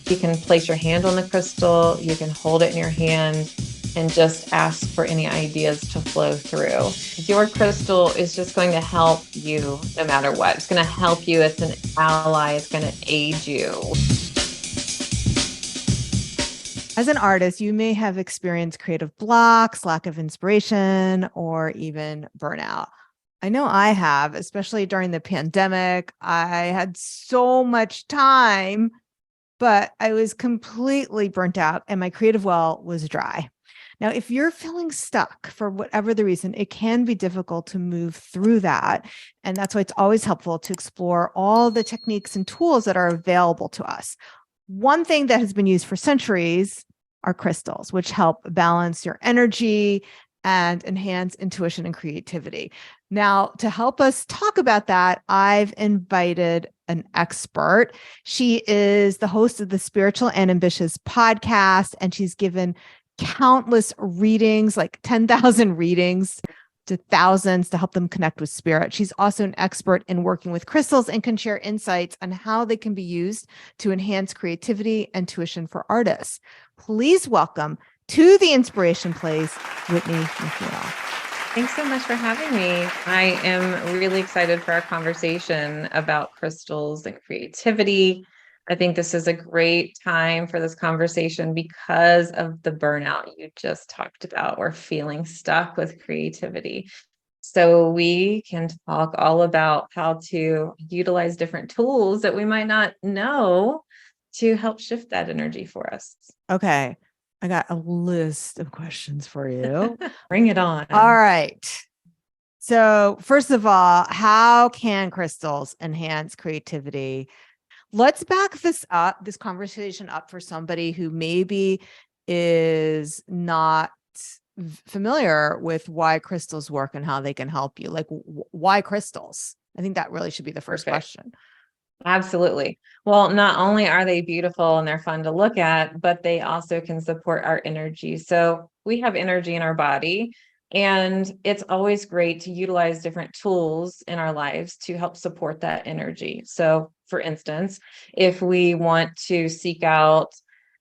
You can place your hand on the crystal, you can hold it in your hand and just ask for any ideas to flow through. Your crystal is just going to help you no matter what. It's going to help you. It's an ally. It's going to aid you. As an artist, you may have experienced creative blocks, lack of inspiration, or even burnout. I know I have, especially during the pandemic. I had so much time, but I was completely burnt out and my creative well was dry. Now, if you're feeling stuck for whatever the reason, it can be difficult to move through that. And that's why it's always helpful to explore all the techniques and tools that are available to us. One thing that has been used for centuries are crystals, which help balance your energy and enhance intuition and creativity. Now, to help us talk about that, I've invited an expert. She is the host of the Spiritual and Ambitious podcast, and she's given countless readings, like 10,000 readings to thousands to help them connect with spirit. She's also an expert in working with crystals and can share insights on how they can be used to enhance creativity and intuition for artists. Please welcome to the Inspiration Place, Whitney McNeill. Thanks so much for having me. I am really excited for our conversation about crystals and creativity. I think this is a great time for this conversation because of the burnout you just talked about. We're feeling stuck with creativity. So we can talk all about how to utilize different tools that we might not know to help shift that energy for us. Okay. I got a list of questions for you. Bring it on. All right. So first of all, how can crystals enhance creativity? Let's back this conversation up for somebody who maybe is not familiar with why crystals work and how they can help you. Like, why crystals? I think that really should be the first question. Absolutely. Well, not only are they beautiful and they're fun to look at, but they also can support our energy. So we have energy in our body, and it's always great to utilize different tools in our lives to help support that energy. So, for instance, if we want to seek out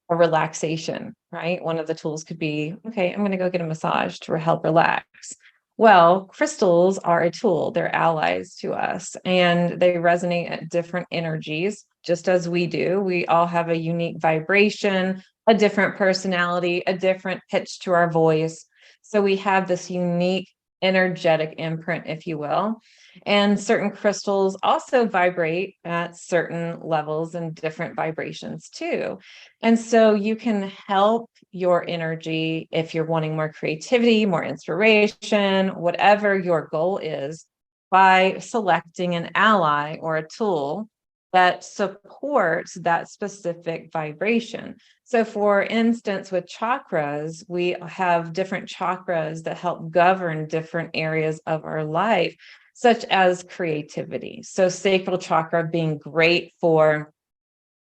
a relaxation, right? One of the tools could be, okay, I'm going to go get a massage to help relax. Well, crystals are a tool. They're allies to us, and they resonate at different energies, just as we do. We all have a unique vibration, a different personality, a different pitch to our voice. So we have this unique energetic imprint, if you will. And certain crystals also vibrate at certain levels and different vibrations too. And so you can help your energy if you're wanting more creativity, more inspiration, whatever your goal is, by selecting an ally or a tool that supports that specific vibration. So for instance, with chakras, we have different chakras that help govern different areas of our life, such as creativity. So sacral chakra being great for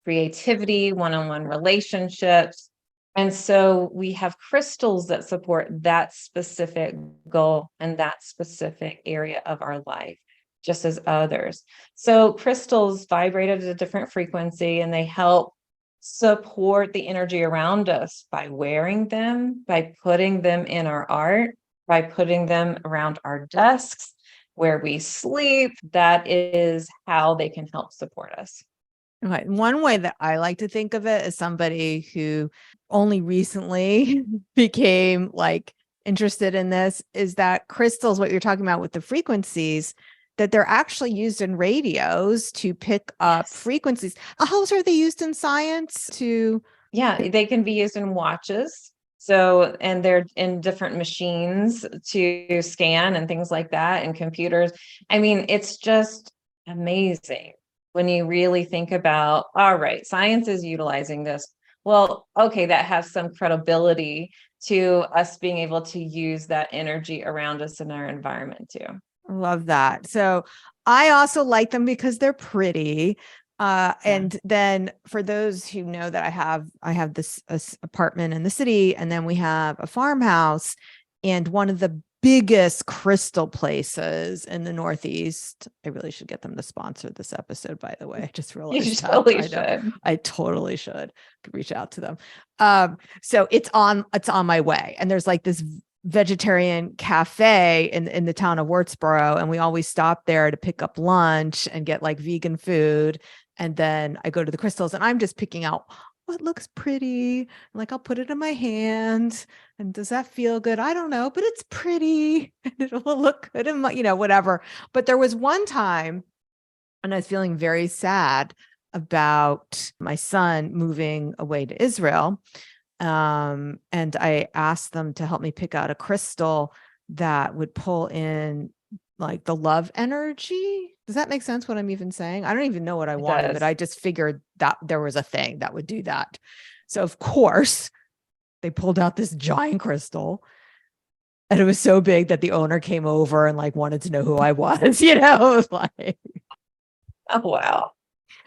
creativity, one-on-one relationships. And so we have crystals that support that specific goal and that specific area of our life, just as others. So crystals vibrate at a different frequency, and they help support the energy around us by wearing them, by putting them in our art, by putting them around our desks, where we sleep. That is how they can help support us. Okay. One way that I like to think of it as somebody who only recently became like interested in this is that crystals, what you're talking about with the frequencies, that they're actually used in radios to pick up frequencies. How else are they used in science to? Yeah, they can be used in watches. So, and they're in different machines to scan and things like that, and computers. I mean, it's just amazing when you really think about, all right, science is utilizing this. Well, okay, that has some credibility to us being able to use that energy around us in our environment too. Love that. So I also like them because they're pretty. And then for those who know that I have this apartment in the city, and then we have a farmhouse. And one of the biggest crystal places in the Northeast. I really should get them to sponsor this episode, by the way. I just You realized that. totally I know. should. I totally should. Could reach out to them. So it's on my way. And there's like this vegetarian cafe in the town of Wurtsboro, and we always stop there to pick up lunch and get like vegan food. And then I go to the crystals, and I'm just picking out what looks pretty. Like, I'll put it in my hand, and does that feel good? I don't know, but it's pretty and it will look good in my, whatever. But there was one time, and I was feeling very sad about my son moving away to Israel. And I asked them to help me pick out a crystal that would pull in like the love energy. Does that make sense what I'm even saying? I don't even know what I wanted, but I just figured that there was a thing that would do that. So of course they pulled out this giant crystal, and it was so big that the owner came over and like wanted to know who I was, it was like, Oh, wow.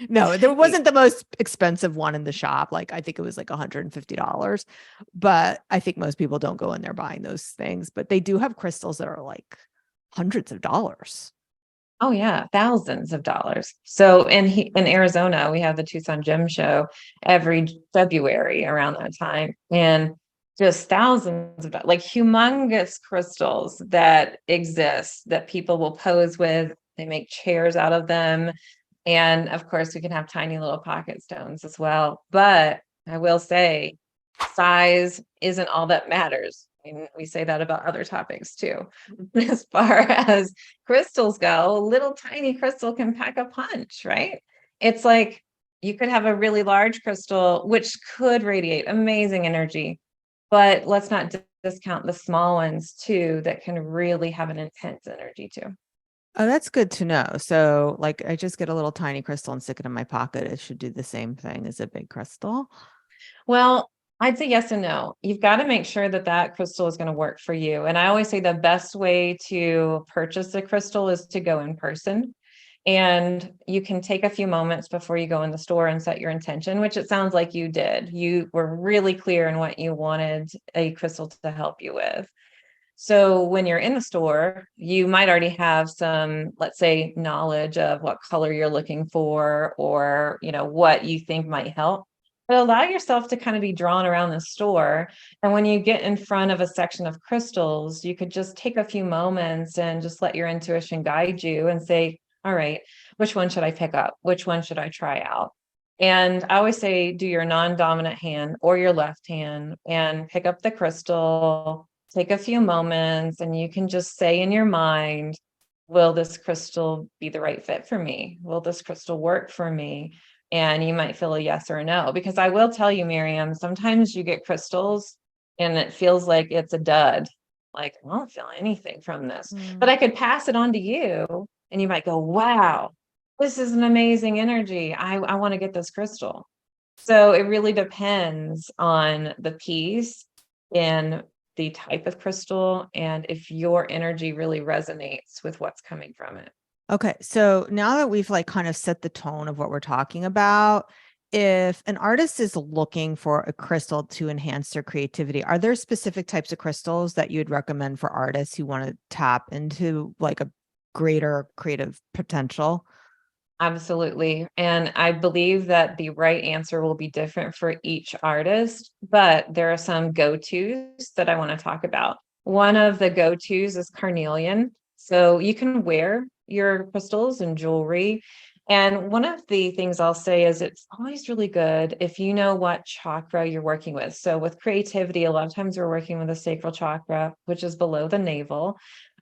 no, there wasn't the most expensive one in the shop. Like, I think it was like $150, but I think most people don't go in there buying those things, but they do have crystals that are like hundreds of dollars. Oh yeah, thousands of dollars. So in Arizona, we have the Tucson Gem Show every February around that time, and just thousands of like humongous crystals that exist that people will pose with. They make chairs out of them, and of course, we can have tiny little pocket stones as well. But I will say, size isn't all that matters. I mean, we say that about other topics too. As far as crystals go, a little tiny crystal can pack a punch, right? It's like you could have a really large crystal, which could radiate amazing energy, but let's not discount the small ones too, that can really have an intense energy too. Oh, that's good to know. So like, I just get a little tiny crystal and stick it in my pocket. It should do the same thing as a big crystal. Well, I'd say yes and no. You've got to make sure that that crystal is going to work for you. And I always say the best way to purchase a crystal is to go in person. And you can take a few moments before you go in the store and set your intention, which it sounds like you did. You were really clear in what you wanted a crystal to help you with. So when you're in the store, you might already have some, let's say, knowledge of what color you're looking for, or, what you think might help. But allow yourself to kind of be drawn around the store. And when you get in front of a section of crystals, you could just take a few moments and just let your intuition guide you and say, all right, which one should I pick up? Which one should I try out? And I always say, do your non-dominant hand or your left hand and pick up the crystal. Take a few moments, and you can just say in your mind, will this crystal be the right fit for me? Will this crystal work for me? And you might feel a yes or a no, because I will tell you, Miriam, sometimes you get crystals and it feels like it's a dud. Like, I don't feel anything from this, but I could pass it on to you and you might go, wow, this is an amazing energy. I want to get this crystal. So it really depends on the piece and the type of crystal, and if your energy really resonates with what's coming from it. Okay. So now that we've like kind of set the tone of what we're talking about, if an artist is looking for a crystal to enhance their creativity, are there specific types of crystals that you would recommend for artists who want to tap into like a greater creative potential? Absolutely. And I believe that the right answer will be different for each artist, but there are some go-tos that I want to talk about. One of the go-tos is Carnelian. So you can wear your crystals and jewelry. And one of the things I'll say is it's always really good if you know what chakra you're working with. So with creativity, a lot of times we're working with the sacral chakra, which is below the navel.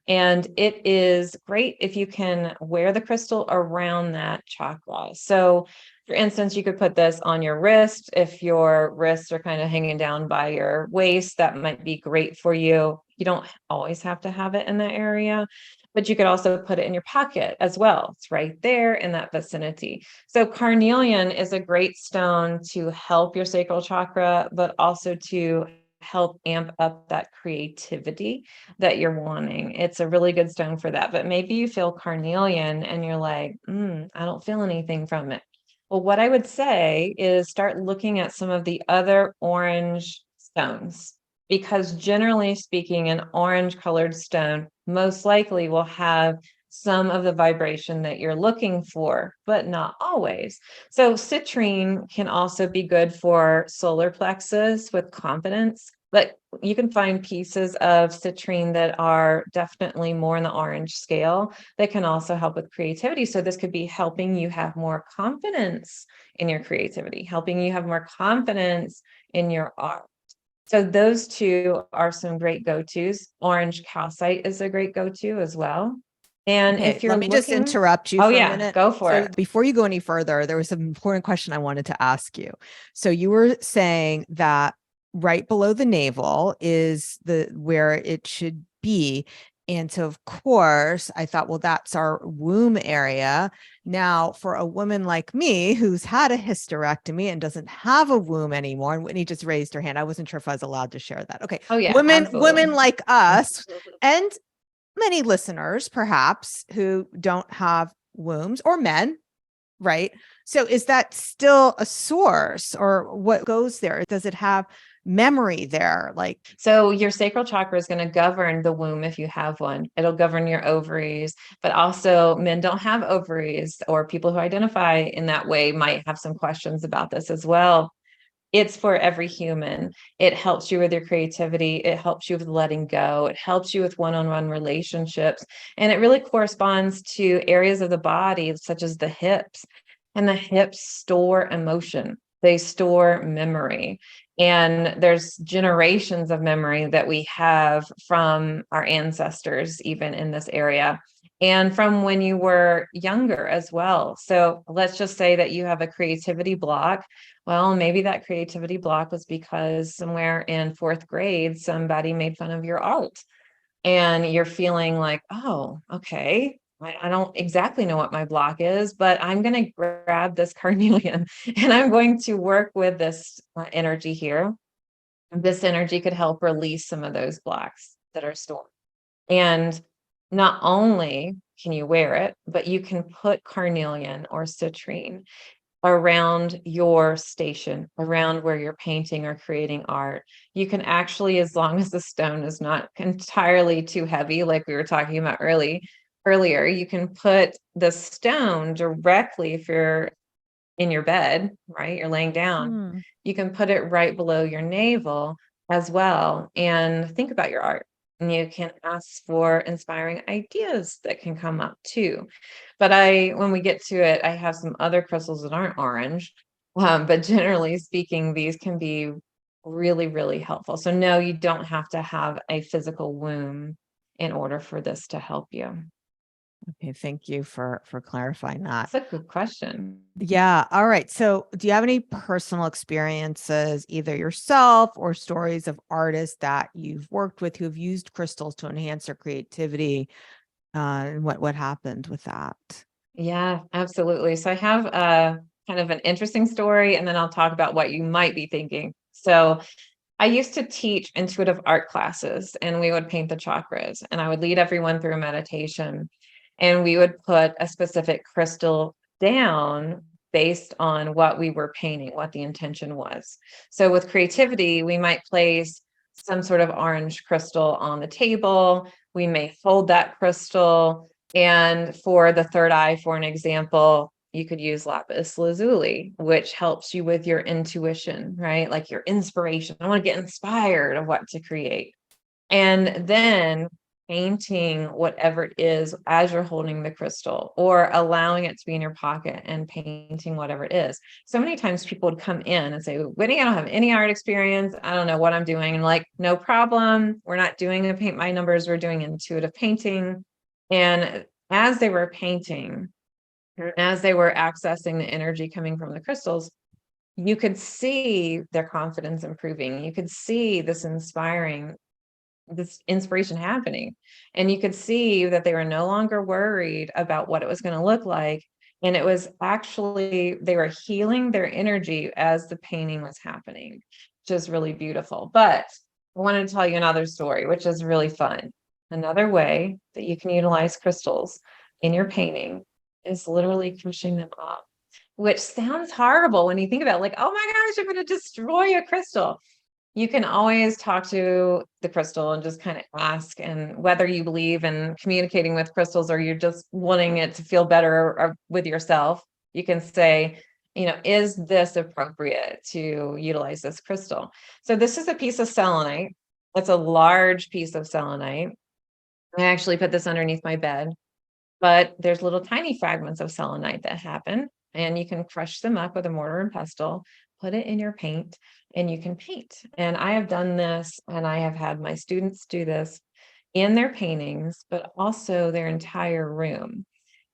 And it is great if you can wear the crystal around that chakra. So, for instance, you could put this on your wrist. If your wrists are kind of hanging down by your waist, that might be great for you. You don't always have to have it in that area, but you could also put it in your pocket as well. It's right there in that vicinity. So, carnelian is a great stone to help your sacral chakra, but also to help amp up that creativity that you're wanting. It's a really good stone for that. But maybe you feel carnelian and you're like, I don't feel anything from it. Well, what I would say is start looking at some of the other orange stones. because generally speaking, an orange colored stone most likely will have some of the vibration that you're looking for, but not always. So citrine can also be good for solar plexus with confidence, but you can find pieces of citrine that are definitely more in the orange scale that can also help with creativity. So this could be helping you have more confidence in your creativity, helping you have more confidence in your art. So those two are some great go-tos. Orange calcite is a great go-to as well. And Okay, if you're let me just looking, interrupt you oh for a yeah, minute. go for So it. before you go any further, there was an important question I wanted to ask you. So you were saying that right below the navel is where it should be. And so of course, I thought, well, that's our womb area. Now, for a woman like me who's had a hysterectomy and doesn't have a womb anymore, and Whitney just raised her hand. I wasn't sure if I was allowed to share that. Okay. Oh yeah, Women absolutely. like us and many listeners perhaps who don't have wombs, or men, right? So is that still a source, or what goes there? Does it have memory there? Like, So your sacral chakra is going to govern the womb if you have one. It'll govern your ovaries, but also men don't have ovaries, or people who identify in that way might have some questions about this as well. It's for every human. It helps you with your creativity. It helps you with letting go. It helps you with one-on-one relationships. And it really corresponds to areas of the body, such as the hips. And the hips store emotion, they store memory. And there's generations of memory that we have from our ancestors, even in this area, and from when you were younger as well. So let's just say that you have a creativity block. Well, maybe that creativity block was because somewhere in fourth grade, somebody made fun of your art, and you're feeling like, oh, okay, I don't exactly know what my block is, but I'm going to grab this carnelian and I'm going to work with this energy here. This energy could help release some of those blocks that are stored. And not only can you wear it, but you can put carnelian or citrine around your station, around where you're painting or creating art. You can actually, as long as the stone is not entirely too heavy, like we were talking about earlier, you can put the stone directly, if you're in your bed, right? You're laying down. You can put it right below your navel as well and think about your art. And you can ask for inspiring ideas that can come up too. But when we get to it, I have some other crystals that aren't orange. But generally speaking, these can be really, really helpful. So no, you don't have to have a physical womb in order for this to help you. okay, thank you for clarifying that. That's a good question. Yeah. All right. So do you have any personal experiences, either yourself or stories of artists that you've worked with who have used crystals to enhance their creativity? And what happened with that? Yeah, absolutely. So I have a kind of an interesting story, and then I'll talk about what you might be thinking. So I used to teach intuitive art classes, and we would paint the chakras, and I would lead everyone through meditation, and we would put a specific crystal down based on what we were painting, what the intention was. So with creativity, we might place some sort of orange crystal on the table. We may hold that crystal. And for the third eye, for an example, you could use lapis lazuli, which helps you with your intuition, right? Like your inspiration. I want to get inspired of what to create. And then painting whatever it is as you're holding the crystal, or allowing it to be in your pocket and painting whatever it is. So many times people would come in and say, Whitney, I don't have any art experience. I don't know what I'm doing. And like, no problem. We're not doing a paint by numbers. We're doing intuitive painting. And as they were painting, as they were accessing the energy coming from the crystals, you could see their confidence improving. You could see this inspiration happening. And you could see that they were no longer worried about what it was going to look like. And it was actually, they were healing their energy as the painting was happening, which is really beautiful. But I wanted to tell you another story, which is really fun. Another way that you can utilize crystals in your painting is literally crushing them up, which sounds horrible when you think about it, like, oh my gosh, I'm going to destroy a crystal. You can always talk to the crystal and just kind of ask, and whether you believe in communicating with crystals or you're just wanting it to feel better with yourself, you can say, is this appropriate to utilize this crystal? So this is a piece of selenite. It's a large piece of selenite. I actually put this underneath my bed, but there's little tiny fragments of selenite that happen, and you can crush them up with a mortar and pestle, put it in your paint, and you can paint. And I have done this, and I have had my students do this in their paintings, but also their entire room.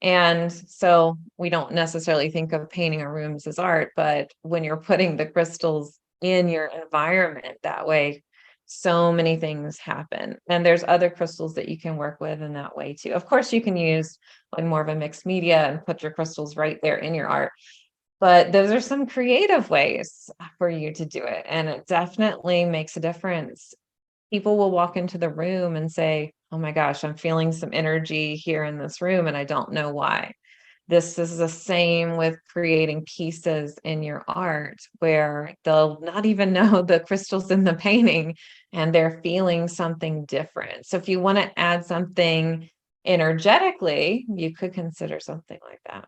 And so we don't necessarily think of painting our rooms as art, but when you're putting the crystals in your environment that way, so many things happen. And there's other crystals that you can work with in that way too. Of course, you can use like more of a mixed media and put your crystals right there in your art. But those are some creative ways for you to do it. And it definitely makes a difference. People will walk into the room and say, oh my gosh, I'm feeling some energy here in this room, and I don't know why. This is the same with creating pieces in your art where they'll not even know the crystals in the painting and they're feeling something different. So if you want to add something energetically, you could consider something like that.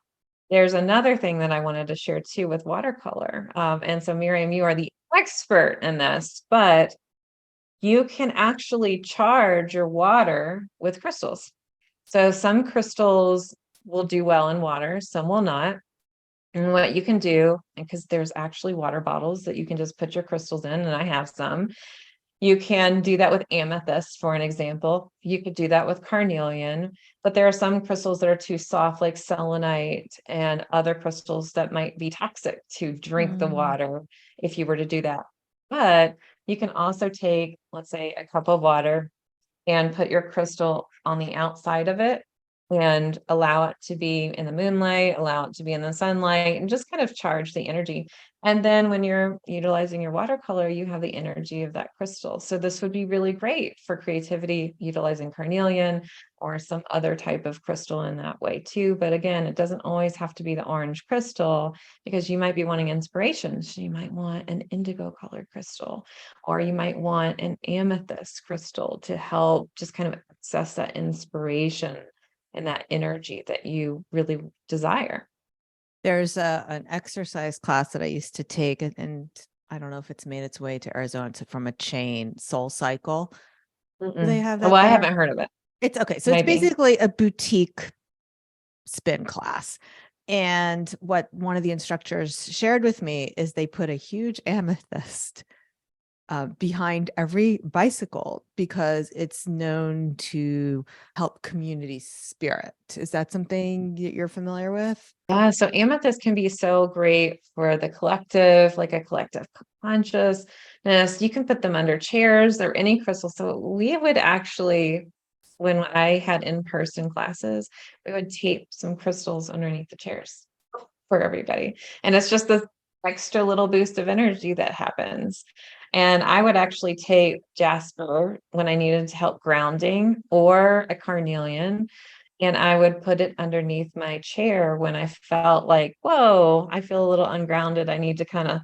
There's another thing that I wanted to share too with watercolor. And so Miriam, you are the expert in this, but you can actually charge your water with crystals. So some crystals will do well in water, some will not. And what you can do, because there's actually water bottles that you can just put your crystals in, and I have some. You can do that with amethyst, for an example. You could do that with carnelian, but there are some crystals that are too soft, like selenite and other crystals that might be toxic to drink the water if you were to do that. But you can also take, let's say, a cup of water and put your crystal on the outside of it and allow it to be in the moonlight, allow it to be in the sunlight, and just kind of charge the energy. And then when you're utilizing your watercolor, you have the energy of that crystal. So this would be really great for creativity, utilizing carnelian or some other type of crystal in that way too. But again, it doesn't always have to be the orange crystal, because you might be wanting inspiration. So you might want an indigo colored crystal, or you might want an amethyst crystal to help just kind of access that inspiration and that energy that you really desire. There's an exercise class that I used to take, and I don't know if it's made its way to Arizona. It's from a chain, Soul Cycle. Do they have that Well, I there? haven't heard of it. It's okay. So Maybe. it's basically a boutique spin class. And what one of the instructors shared with me is they put a huge amethyst behind every bicycle because it's known to help community spirit. Is that something you're familiar with? Yeah, so amethyst can be so great for the collective, like a collective consciousness. You can put them under chairs or any crystal. So we would actually, when I had in-person classes, we would tape some crystals underneath the chairs for everybody. And it's just this extra little boost of energy that happens. And I would actually take jasper when I needed to help grounding, or a carnelian, and I would put it underneath my chair when I felt like, whoa, I feel a little ungrounded. I need to kind of,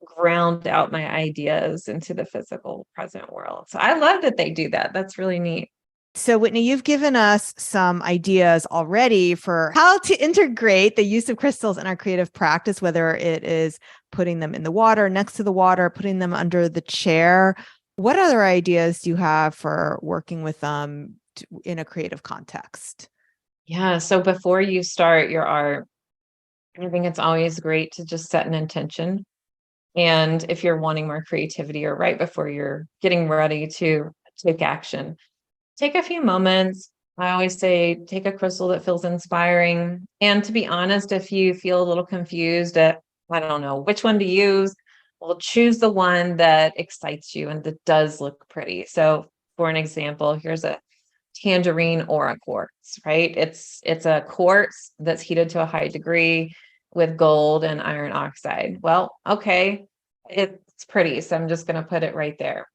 ground out my ideas into the physical present world. So I love that they do that. That's really neat. So, Whitney, you've given us some ideas already for how to integrate the use of crystals in our creative practice, whether it is putting them in the water, next to the water, putting them under the chair. What other ideas do you have for working with them in a creative context? Yeah. So before you start your art, I think it's always great to just set an intention. And if you're wanting more creativity, or right before you're getting ready to take action, take a few moments. I always say, take a crystal that feels inspiring. And to be honest, if you feel a little confused at, I don't know which one to use, well, choose the one that excites you and that does look pretty. So for an example, here's a tangerine aura quartz, right? It's a quartz that's heated to a high degree with gold and iron oxide. Well, okay, it's pretty, so I'm just going to put it right there.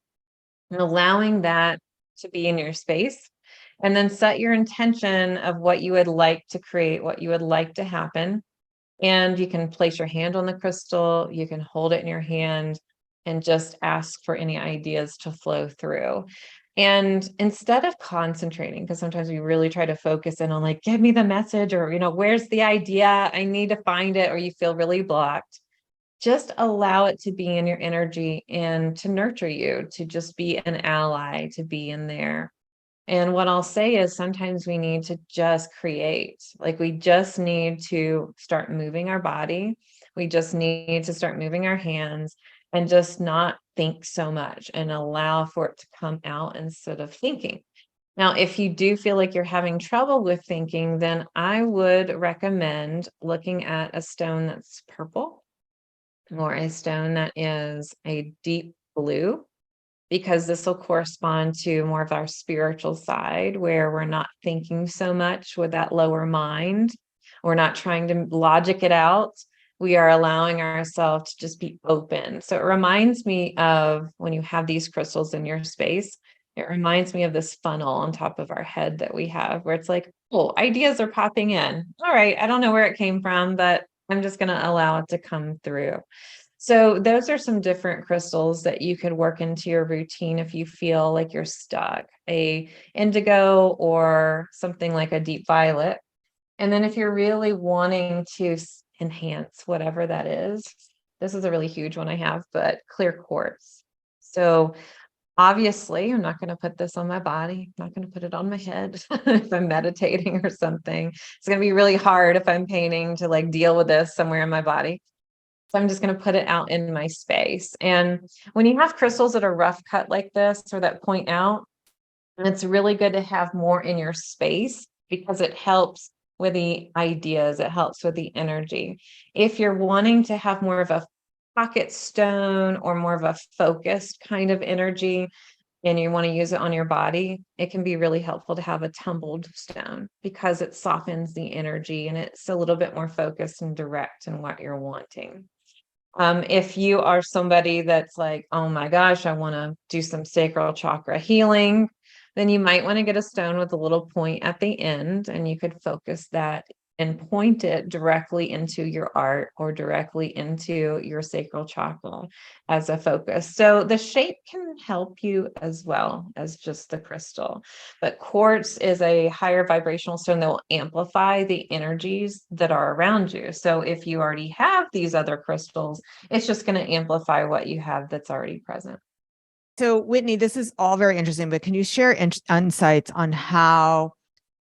And allowing that to be in your space, and then set your intention of what you would like to create, what you would like to happen. And you can place your hand on the crystal, you can hold it in your hand, and just ask for any ideas to flow through. And instead of concentrating, because sometimes we really try to focus in on like, give me the message, or, where's the idea? I need to find it, or you feel really blocked. Just allow it to be in your energy and to nurture you, to just be an ally, to be in there. And what I'll say is sometimes we need to just create, like we just need to start moving our body. We just need to start moving our hands and just not think so much and allow for it to come out instead of thinking. Now, if you do feel like you're having trouble with thinking, then I would recommend looking at a stone that's purple or a stone that is a deep blue, because this will correspond to more of our spiritual side where we're not thinking so much with that lower mind. We're not trying to logic it out. We are allowing ourselves to just be open. So it reminds me of when you have these crystals in your space, it reminds me of this funnel on top of our head that we have where it's like, oh, ideas are popping in. All right, I don't know where it came from, but I'm just going to allow it to come through. So those are some different crystals that you could work into your routine if you feel like you're stuck, a indigo or something like a deep violet. And then if you're really wanting to enhance whatever that is, this is a really huge one I have, but clear quartz. So obviously, I'm not going to put this on my body. I'm not going to put it on my head if I'm meditating or something. It's going to be really hard if I'm painting to like deal with this somewhere in my body. So I'm just going to put it out in my space. And when you have crystals that are rough cut like this or that point out, it's really good to have more in your space because it helps with the ideas. It helps with the energy. If you're wanting to have more of a pocket stone or more of a focused kind of energy, and you want to use it on your body, it can be really helpful to have a tumbled stone because it softens the energy and it's a little bit more focused and direct in what you're wanting. If you are somebody that's like, oh my gosh, I want to do some sacral chakra healing, then you might want to get a stone with a little point at the end, and you could focus that and point it directly into your art or directly into your sacral chakra as a focus. So the shape can help you as well as just the crystal. But quartz is a higher vibrational stone that will amplify the energies that are around you. So if you already have these other crystals, it's just going to amplify what you have that's already present. So, Whitney, this is all very interesting, but can you share insights on how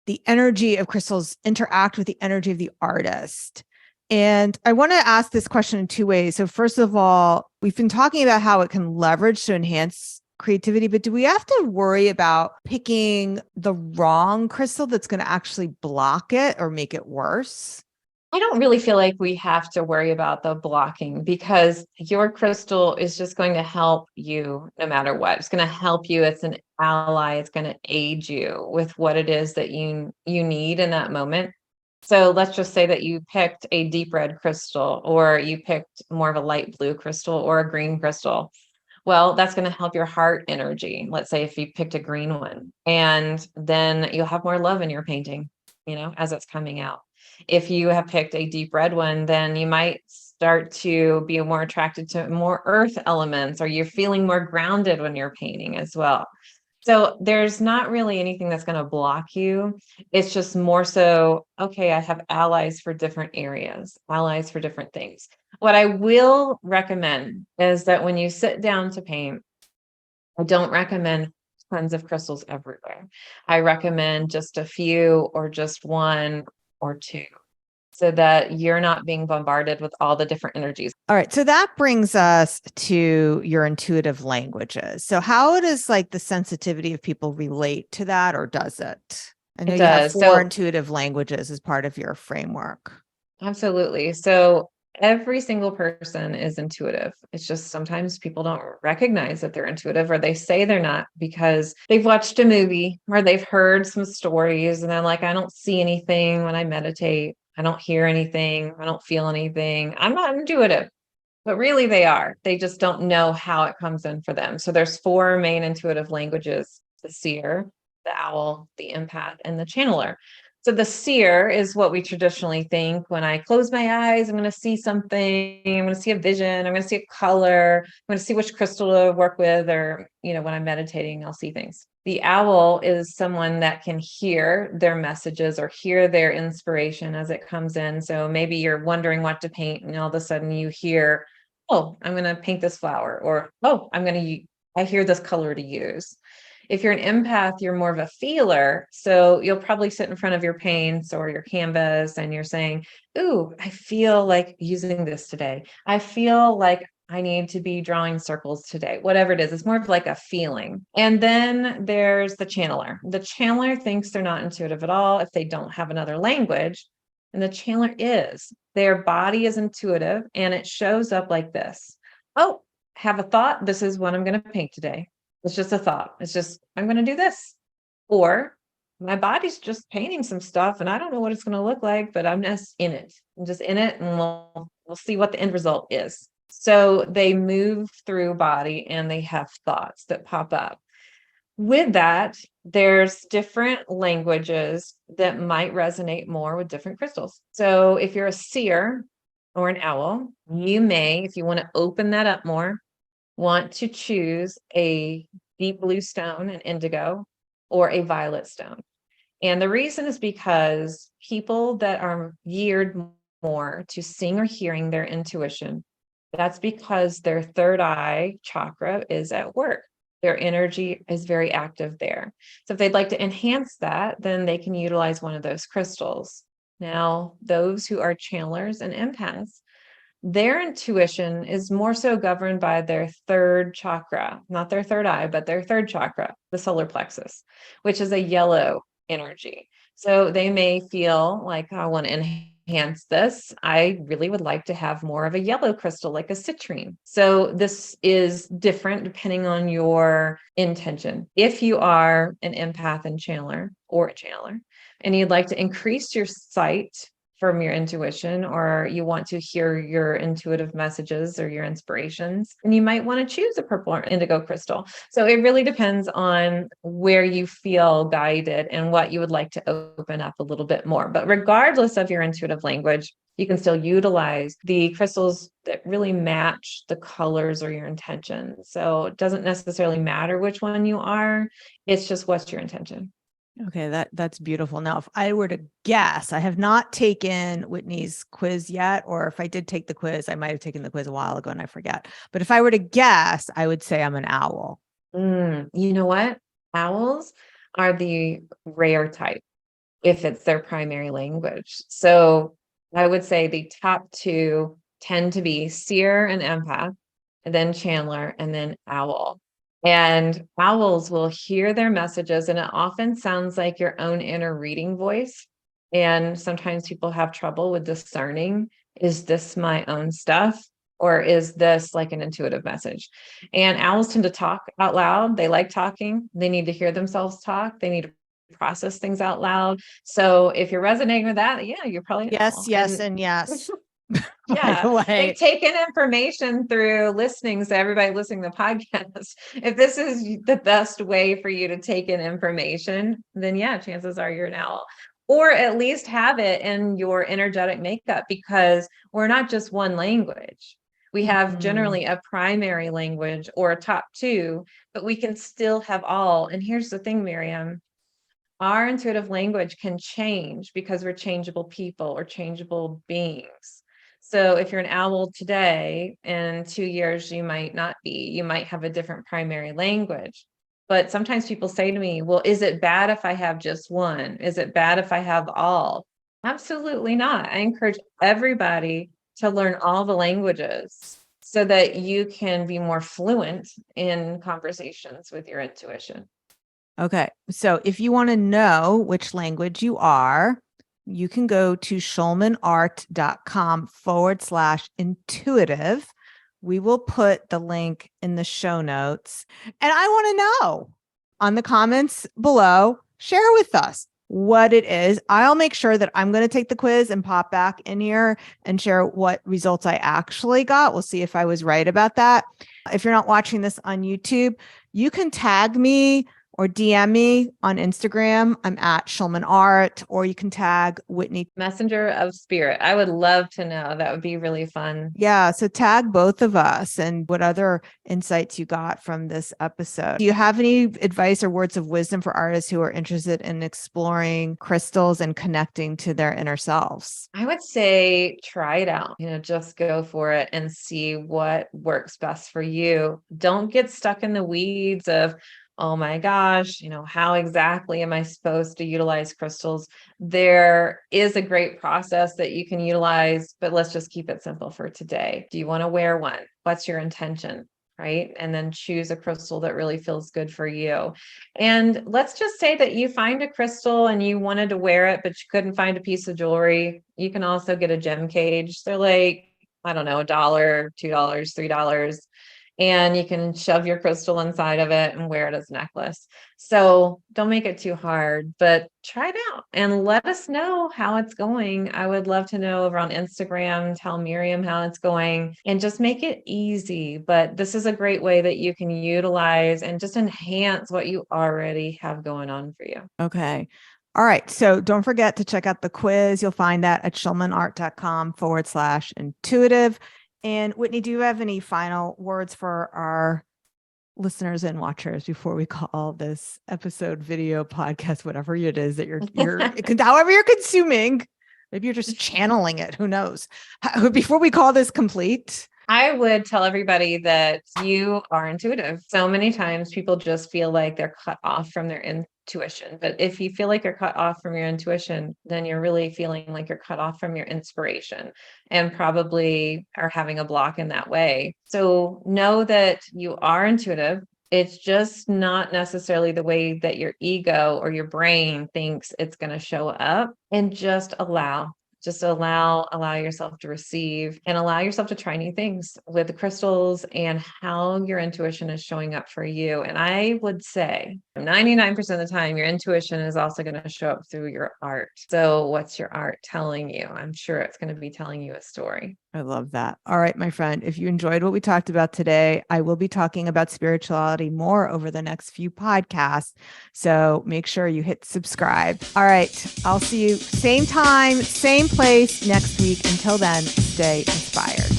the energy of crystals interact with the energy of the artist? And I want to ask this question in two ways. So first of all, we've been talking about how it can leverage to enhance creativity, but do we have to worry about picking the wrong crystal that's going to actually block it or make it worse? I don't really feel like we have to worry about the blocking because your crystal is just going to help you no matter what. It's going to help you. It's an ally. It's going to aid you with what it is that you need in that moment. So let's just say that you picked a deep red crystal, or you picked more of a light blue crystal or a green crystal. Well, that's going to help your heart energy. Let's say if you picked a green one, and then you'll have more love in your painting, as it's coming out. If you have picked a deep red one, then you might start to be more attracted to more earth elements, or you're feeling more grounded when you're painting as well. So there's not really anything that's going to block you. It's just more so, okay, I have allies for different areas, allies for different things. What I will recommend is that when you sit down to paint, I don't recommend tons of crystals everywhere. I recommend just a few or just one or two, so that you're not being bombarded with all the different energies. All right. So that brings us to your intuitive languages. So how does like the sensitivity of people relate to that, or does it? I know It you have does. 4 So intuitive languages as part of your framework. absolutely. So every single person is intuitive. It's just sometimes people don't recognize that they're intuitive, or they say they're not because they've watched a movie or they've heard some stories and they're like, I don't see anything when I meditate. I don't hear anything. I don't feel anything. I'm not intuitive. But really they are. They just don't know how it comes in for them. So there's 4 main intuitive languages: the seer, the owl, the empath, and the channeler. So the seer is what we traditionally think. When I close my eyes, I'm going to see something. I'm going to see a vision. I'm going to see a color. I'm going to see which crystal to work with, or, when I'm meditating, I'll see things. The owl is someone that can hear their messages or hear their inspiration as it comes in. So maybe you're wondering what to paint, and all of a sudden you hear, oh, I'm going to paint this flower, or, oh, I hear this color to use. If you're an empath, you're more of a feeler. So you'll probably sit in front of your paints or your canvas and you're saying, ooh, I feel like using this today. I feel like I need to be drawing circles today, whatever it is. It's more of like a feeling. And then there's the channeler. The channeler thinks they're not intuitive at all if they don't have another language. And the channeler is. Their body is intuitive and it shows up like this. Oh, have a thought. This is what I'm going to paint today. It's just a thought. It's just, I'm going to do this. Or my body's just painting some stuff and I don't know what it's going to look like, but I'm just in it. I'm just in it, and we'll see what the end result is. So they move through body and they have thoughts that pop up. With that, there's different languages that might resonate more with different crystals. So if you're a seer or an owl, you may, if you want to open that up more, want to choose a deep blue stone, an indigo, or a violet stone. And the reason is because people that are geared more to seeing or hearing their intuition, that's because their third eye chakra is at work. Their energy is very active there. So if they'd like to enhance that, then they can utilize one of those crystals. Now, those who are channelers and empaths, their intuition is more so governed by their third chakra, not their third eye, but their third chakra, the solar plexus, which is a yellow energy. So they may feel like, I want to enhance this. I really would like to have more of a yellow crystal, like a citrine. So this is different depending on your intention. If you are an empath and channeler, or a channeler, and you'd like to increase your sight from your intuition, or you want to hear your intuitive messages or your inspirations, and you might want to choose a purple or indigo crystal. So it really depends on where you feel guided and what you would like to open up a little bit more. But regardless of your intuitive language, you can still utilize the crystals that really match the colors or your intention. So it doesn't necessarily matter which one you are. It's just, what's your intention? Okay, that's beautiful. Now, if I were to guess, I have not taken Whitney's quiz yet, or if I did take the quiz, I might have taken the quiz a while ago and I forget. But if I were to guess, I would say I'm an owl. You know what? Owls are the rare type if it's their primary language. So I would say the top two tend to be seer and empath, and then channeler, and then owl. And owls will hear their messages, and it often sounds like your own inner reading voice. And sometimes people have trouble with discerning, is this my own stuff, or is this like an intuitive message? And owls tend to talk out loud. They like talking. They need to hear themselves talk. They need to process things out loud. So if you're resonating with that, yeah, you're probably an owl. Yes, and yes. Yeah, By the way. they've taken information through listening. So everybody listening to the podcast, if this is the best way for you to take in information, then yeah, chances are you're an owl. Or at least have it in your energetic makeup, because we're not just one language. We have generally a primary language or a top two, but we can still have all. And here's the thing, Miriam, our intuitive language can change because we're changeable people or changeable beings. So if you're an owl today, in 2 years, you might not be. You might have a different primary language. But sometimes people say to me, well, is it bad if I have just one? Is it bad if I have all? Absolutely not. I encourage everybody to learn all the languages so that you can be more fluent in conversations with your intuition. Okay. So if you want to know which language you are, you can go to schulmanart.com/intuitive. We will put the link in the show notes. And I want to know on the comments below, share with us what it is. I'll make sure that I'm going to take the quiz and pop back in here and share what results I actually got. We'll see if I was right about that. If you're not watching this on YouTube, you can tag me or DM me on Instagram. I'm at Shulman Art, or you can tag Whitney. Messenger of Spirit. I would love to know. That would be really fun. Yeah. So tag both of us and what other insights you got from this episode. Do you have any advice or words of wisdom for artists who are interested in exploring crystals and connecting to their inner selves? I would say try it out, just go for it and see what works best for you. Don't get stuck in the weeds of, oh my gosh, how exactly am I supposed to utilize crystals? There is a great process that you can utilize, but let's just keep it simple for today. Do you want to wear one? What's your intention? Right? And then choose a crystal that really feels good for you. And let's just say that you find a crystal and you wanted to wear it, but you couldn't find a piece of jewelry. You can also get a gem cage. They're like, I don't know, $1, $2, $3. And you can shove your crystal inside of it and wear it as a necklace. So don't make it too hard, but try it out and let us know how it's going. I would love to know over on Instagram, tell Miriam how it's going, and just make it easy. But this is a great way that you can utilize and just enhance what you already have going on for you. Okay. All right. So don't forget to check out the quiz. You'll find that at shulmanart.com/intuitive. And Whitney, do you have any final words for our listeners and watchers before we call this episode, video, podcast, whatever it is that you're however you're consuming? Maybe you're just channeling it. Who knows? Before we call this complete, I would tell everybody that you are intuitive. So many times people just feel like they're cut off from their intuition. But if you feel like you're cut off from your intuition, then you're really feeling like you're cut off from your inspiration and probably are having a block in that way. So know that you are intuitive. It's just not necessarily the way that your ego or your brain thinks it's going to show up, and just allow yourself to receive and allow yourself to try new things with the crystals and how your intuition is showing up for you. And I would say 99% of the time, your intuition is also going to show up through your art. So what's your art telling you? I'm sure it's going to be telling you a story. I love that. All right, my friend, if you enjoyed what we talked about today, I will be talking about spirituality more over the next few podcasts. So make sure you hit subscribe. All right, I'll see you same time, same place next week. Until then, stay inspired.